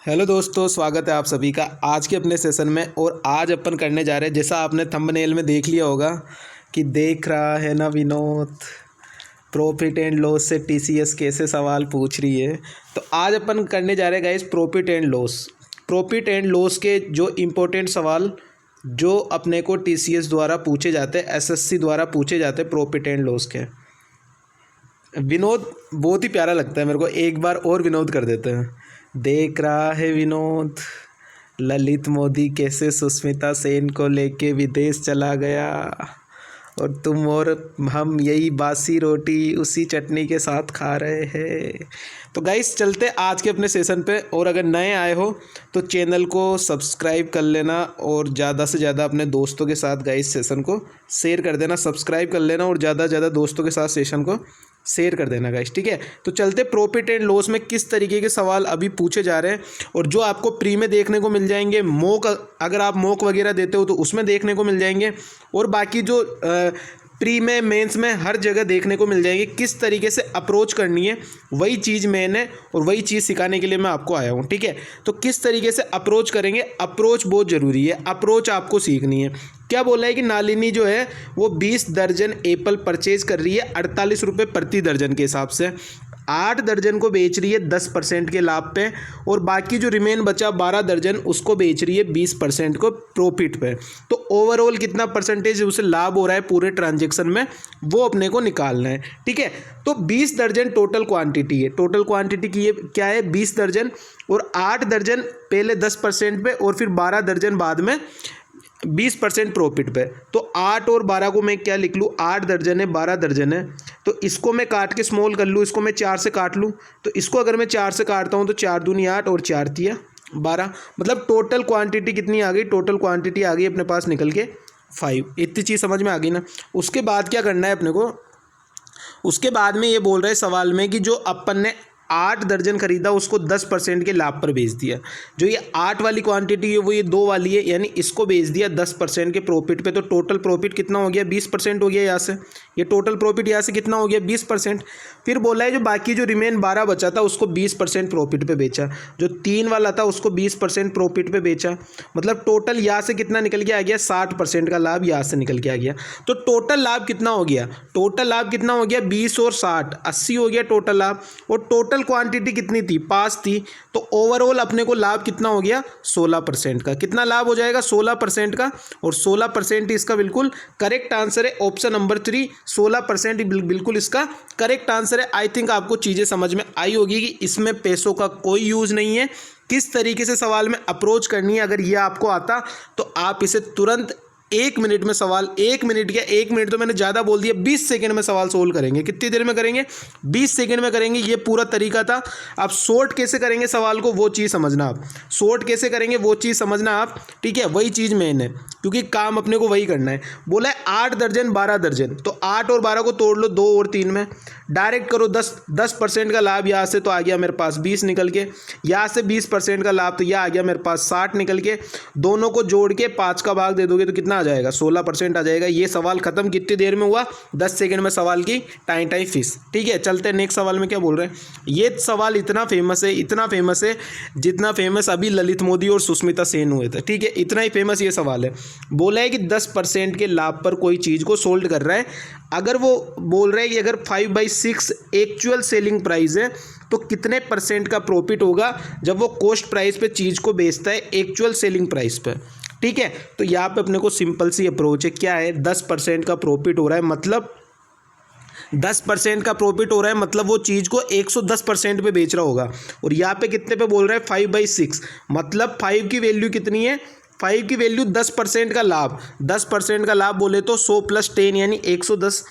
Hello दोस्तों, स्वागत है आप सभी का आज के अपने सेशन में। और आज अपन करने जा रहे हैं, जैसा आपने थंबनेल में देख लिया होगा कि देख रहा है ना विनोद, प्रॉफिट एंड लॉस से टीसीएस कैसे सवाल पूछ रही है। तो आज अपन करने जा रहे हैं गाइस प्रॉफिट एंड लॉस के जो इम्पोर्टेंट सवाल जो अपने को टीसीएस द्वारा पूछे जाते हैं, एसएससी द्वारा पूछे जाते हैं प्रॉफिट एंड लॉस के। विनोद बहुत ही प्यारा लगता है मेरे को, एक बार और विनोद कर देते हैं। देख रहा है विनोद, ललित मोदी कैसे सुष्मिता सेन को लेके विदेश चला गया और तुम और हम यही बासी रोटी उसी चटनी के साथ खा रहे हैं। तो गाइस चलते आज के अपने सेशन पे। और अगर नए आए हो तो चैनल को सब्सक्राइब कर लेना और ज़्यादा से ज़्यादा अपने दोस्तों के साथ गाइस सेशन को शेयर कर देना। सब्सक्राइब कर लेना और ज़्यादा से ज़्यादा दोस्तों के साथ सेशन को शेयर कर देना गाइस, ठीक है। तो चलते प्रॉफिट एंड लॉस में किस तरीके के सवाल अभी पूछे जा रहे हैं और जो आपको प्री में देखने को मिल जाएंगे, मॉक अगर आप मॉक वगैरह देते हो तो उसमें देखने को मिल जाएंगे, और बाकी जो प्री में मेंस में हर जगह देखने को मिल जाएंगे किस तरीके से अप्रोच करनी है। वही चीज़ मेन है और वही चीज़ सिखाने के लिए मैं आपको आया हूँ, ठीक है। तो किस तरीके से अप्रोच करेंगे, अप्रोच बहुत ज़रूरी है, अप्रोच आपको सीखनी है। क्या बोला है कि नालिनी जो है वो 20 दर्जन एप्पल परचेज कर रही है 48 रुपये प्रति दर्जन के हिसाब से, 8 दर्जन को बेच रही है 10% के लाभ पे, और बाकी जो रिमेन बचा 12 दर्जन उसको बेच रही है 20% को प्रॉफिट पे। तो ओवरऑल कितना परसेंटेज उसे लाभ हो रहा है पूरे ट्रांजेक्शन में, वो अपने को निकालना है, ठीक है। तो 20 दर्जन टोटल क्वांटिटी है, टोटल क्वांटिटी की ये क्या है 20 दर्जन, और 8 दर्जन पहले 10% पे और फिर 12 दर्जन बाद में 20% प्रॉफिट पे। तो 8 और 12 को मैं क्या लिख लूँ, 8 दर्जन है 12 दर्जन है, तो इसको मैं काट के स्मॉल कर लूँ, इसको मैं 4 से काट लूँ। तो इसको अगर मैं 4 से काटता हूँ तो 4 दूनी 8 और 4 तिया 12, मतलब टोटल क्वांटिटी कितनी आ गई, टोटल क्वांटिटी आ गई अपने पास निकल के 5। इतनी चीज़ समझ में आ गई ना। उसके बाद क्या करना है अपने को, उसके बाद में ये बोल रहे सवाल में कि जो अपन ने 8 दर्जन खरीदा उसको 10% के लाभ पर बेच दिया। जो ये 8 वाली क्वांटिटी है वो ये 2 वाली है, यानी इसको बेच दिया 10% के प्रॉफिट पे। तो टोटल प्रॉफिट कितना हो गया, 20% हो गया यहाँ से। ये टोटल प्रॉफिट यहाँ से कितना हो गया, 20%। फिर बोला है जो बाकी जो रिमेन 12 बचा था उसको 20% प्रॉफिट पे बेचा, जो 3 वाला था उसको 20% प्रॉफिट पे बेचा। मतलब टोटल यहाँ से कितना निकल के आ गया, 60% का लाभ यहाँ से निकल के आ गया। तो टोटल लाभ कितना हो गया, टोटल लाभ कितना हो गया, 20 और 60 80 हो गया टोटल लाभ। और टोटल क्वांटिटी कितनी थी, 5 थी। तो ओवरऑल अपने को लाभ कितना हो गया, 16% का। कितना लाभ हो जाएगा, 16% का। और 16% इसका बिल्कुल करेक्ट आंसर है, ऑप्शन नंबर 3 16% बिल्कुल इसका करेक्ट आंसर है। आई थिंक आपको चीज़ें समझ में आई होगी कि इसमें पैसों का कोई यूज़ नहीं है, किस तरीके से सवाल में अप्रोच करनी है। अगर ये आपको आता तो आप इसे तुरंत 1 मिनट में सवाल, 1 मिनट क्या 1 मिनट तो मैंने ज़्यादा बोल दिया, 20 सेकंड में सवाल सोल्व करेंगे। कितनी देर में करेंगे, 20 सेकंड में करेंगे। ये पूरा तरीका था। आप शॉर्ट कैसे करेंगे सवाल को वो चीज़ समझना, आप शॉर्ट कैसे करेंगे वो चीज़ समझना आप, ठीक है। वही चीज़ मेन है क्योंकि काम अपने को वही करना है। बोला है 8 दर्जन 12 दर्जन, तो 8 और 12 को तोड़ लो 2 और 3 में, डायरेक्ट करो 10% का लाभ यहाँ से, तो आ गया मेरे पास 20 निकल के। यहाँ से 20% का लाभ तो यह आ गया मेरे पास 60 निकल के। दोनों को जोड़ के 5 का भाग दे दोगे तो कितना आ जाएगा, 16% आ जाएगा। ये सवाल खत्म कितनी देर में हुआ, 10 सेकंड में सवाल की टाइम फीस, ठीक है। चलते हैं नेक्स्ट सवाल में क्या बोल रहे हैं। ये सवाल इतना फेमस है, इतना फेमस है जितना फेमस अभी ललित मोदी और सुष्मिता सेन हुए थे, ठीक है। इतना ही फेमस ये सवाल है। बोला है कि 10% के लाभ पर कोई चीज़ को सोल्ड कर रहा है। अगर वो बोल रहा है कि अगर 5/6 एक्चुअल सेलिंग प्राइस है तो कितने परसेंट का प्रॉफिट होगा जब वो कॉस्ट प्राइस पे चीज़ को बेचता है एक्चुअल सेलिंग प्राइस पे, ठीक है। तो यहाँ पे अपने को सिंपल सी अप्रोच है, क्या है 10% का प्रॉफिट हो रहा है, मतलब 10% का प्रॉफिट हो रहा है, मतलब वो चीज़ को 110% पे बेच रहा होगा। और यहाँ पे कितने पे बोल रहा है, 5/6, मतलब 5 की वैल्यू कितनी है, 5 की वैल्यू 10% का लाभ, 10% का लाभ बोले तो 100 + 10 यानी 110।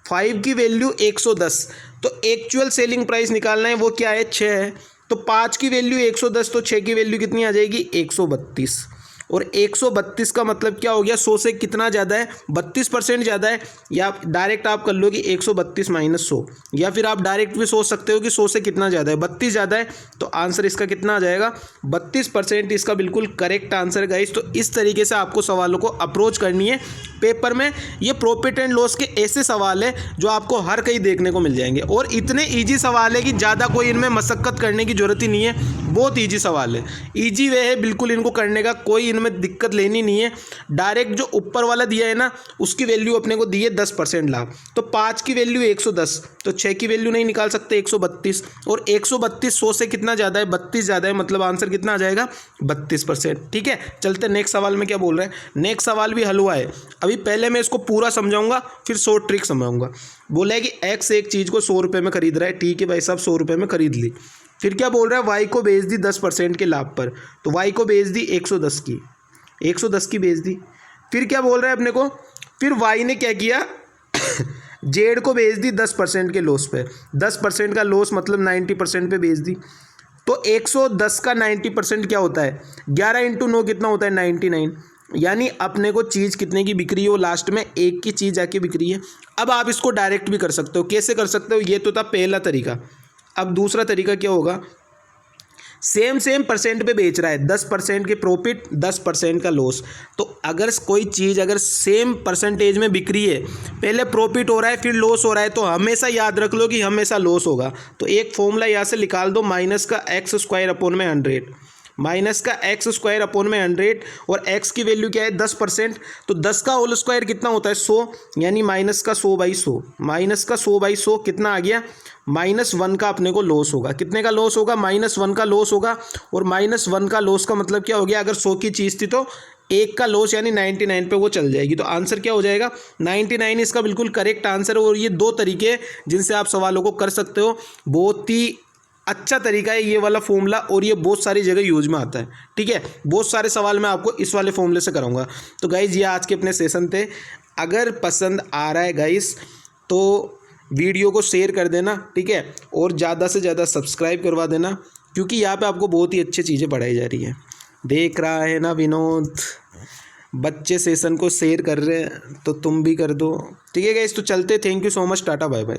5 की वैल्यू 110, तो एक्चुअल सेलिंग प्राइस निकालना है, वो क्या है 6 है। तो 5 की वैल्यू 110, तो 6 की वैल्यू कितनी आ जाएगी 132। और 132 का मतलब क्या हो गया, 100 से कितना ज़्यादा है, 32% ज़्यादा है। या डायरेक्ट आप कर लो कि 132 - 100, या फिर आप डायरेक्ट भी सोच सकते हो कि 100 से कितना ज़्यादा है, 32 ज़्यादा है। तो आंसर इसका कितना आ जाएगा, 32% इसका बिल्कुल करेक्ट आंसर है गाइस। तो इस तरीके से आपको सवालों को अप्रोच करनी है पेपर में ये प्रॉफिट एंड लॉस के ऐसे सवाल है जो आपको हर कहीं देखने को मिल जाएंगे, और इतने ईजी सवाल है कि ज़्यादा कोई इनमें मशक्क़त करने की ज़रूरत ही नहीं है। बहुत ईजी सवाल है, ईजी वे है बिल्कुल इनको करने का, कोई इनमें दिक्कत लेनी नहीं है। डायरेक्ट जो ऊपर वाला दिया है ना उसकी वैल्यू अपने को दी है 10% लाभ, तो 5 की वैल्यू 110, तो 6 की वैल्यू नहीं निकाल सकते 132, और 132 100 से कितना ज़्यादा है, 32 ज़्यादा है, मतलब आंसर कितना आ जाएगा 32%। ठीक है, चलते नेक्स्ट सवाल में क्या बोल रहे हैं। नेक्स्ट सवाल भी हल हुआ है, अभी पहले मैं इसको पूरा समझाऊंगा फिर शॉर्ट ट्रिक समझाऊंगा। बोला है कि एक्स एक चीज़ को 100 रुपये में खरीद रहा है, ठीक है भाई साहब 100 रुपये में खरीद ली। फिर क्या बोल रहा है, वाई को बेच दी 10% के लाभ पर, तो वाई को बेच दी 110 की, 110 की बेच दी। फिर क्या बोल रहा है अपने को, फिर वाई ने क्या किया जेड को बेच दी 10% के लॉस पे, 10% का लॉस मतलब 90% पे बेच दी। तो 110 का 90% क्या होता है, 11 इंटू 9 कितना होता है 99, यानी अपने को चीज़ कितने की बिक्री हो, लास्ट में एक की चीज़ आके बिक्री है। अब आप इसको डायरेक्ट भी कर सकते हो, कैसे कर सकते हो, ये तो था पहला तरीका। अब दूसरा तरीका क्या होगा, सेम परसेंट पे बेच रहा है, 10% के प्रॉफिट 10% का लॉस। तो अगर कोई चीज़ अगर सेम परसेंटेज में बिक्री है, पहले प्रॉफिट हो रहा है फिर लॉस हो रहा है, तो हमेशा याद रख लो कि हमेशा लॉस होगा। तो एक फॉर्मूला यहाँ से निकाल दो, माइनस का एक्स स्क्वायर अपॉन में 100, माइनस का एक्स स्क्वायर अपॉन में 100, और एक्स की वैल्यू क्या है 10%, तो 10 का होल स्क्वायर कितना होता है 100, यानी माइनस का 100/100, माइनस का 100/100 कितना आ गया, -1 का अपने को लॉस होगा। कितने का लॉस होगा, -1 का लॉस होगा, और -1 का लॉस का मतलब क्या हो गया, अगर 100 की चीज़ थी तो 1 का लॉस यानी 99 पे वो चल जाएगी, तो आंसर क्या हो जाएगा 99, इसका बिल्कुल करेक्ट आंसर है। और ये 2 तरीके हैं जिनसे आप सवालों को कर सकते हो, बहुत ही अच्छा तरीका है ये वाला फॉर्मूला, और ये बहुत सारी जगह यूज में आता है। ठीक है, बहुत सारे सवाल मैं आपको इस वाले फॉर्मूले से कराऊंगा। तो गाइज़ ये आज के अपने सेशन थे, अगर पसंद आ रहा है गाइज़ तो वीडियो को शेयर कर देना, ठीक है, और ज़्यादा से ज़्यादा सब्सक्राइब करवा देना, क्योंकि यहाँ पे आपको बहुत ही अच्छी चीज़ें पढ़ाई जा रही हैं। देख रहा है ना विनोद, बच्चे सेशन को शेयर कर रहे हैं तो तुम भी कर दो। ठीक है गाइस, तो चलते, thank you so much, tata bye bye.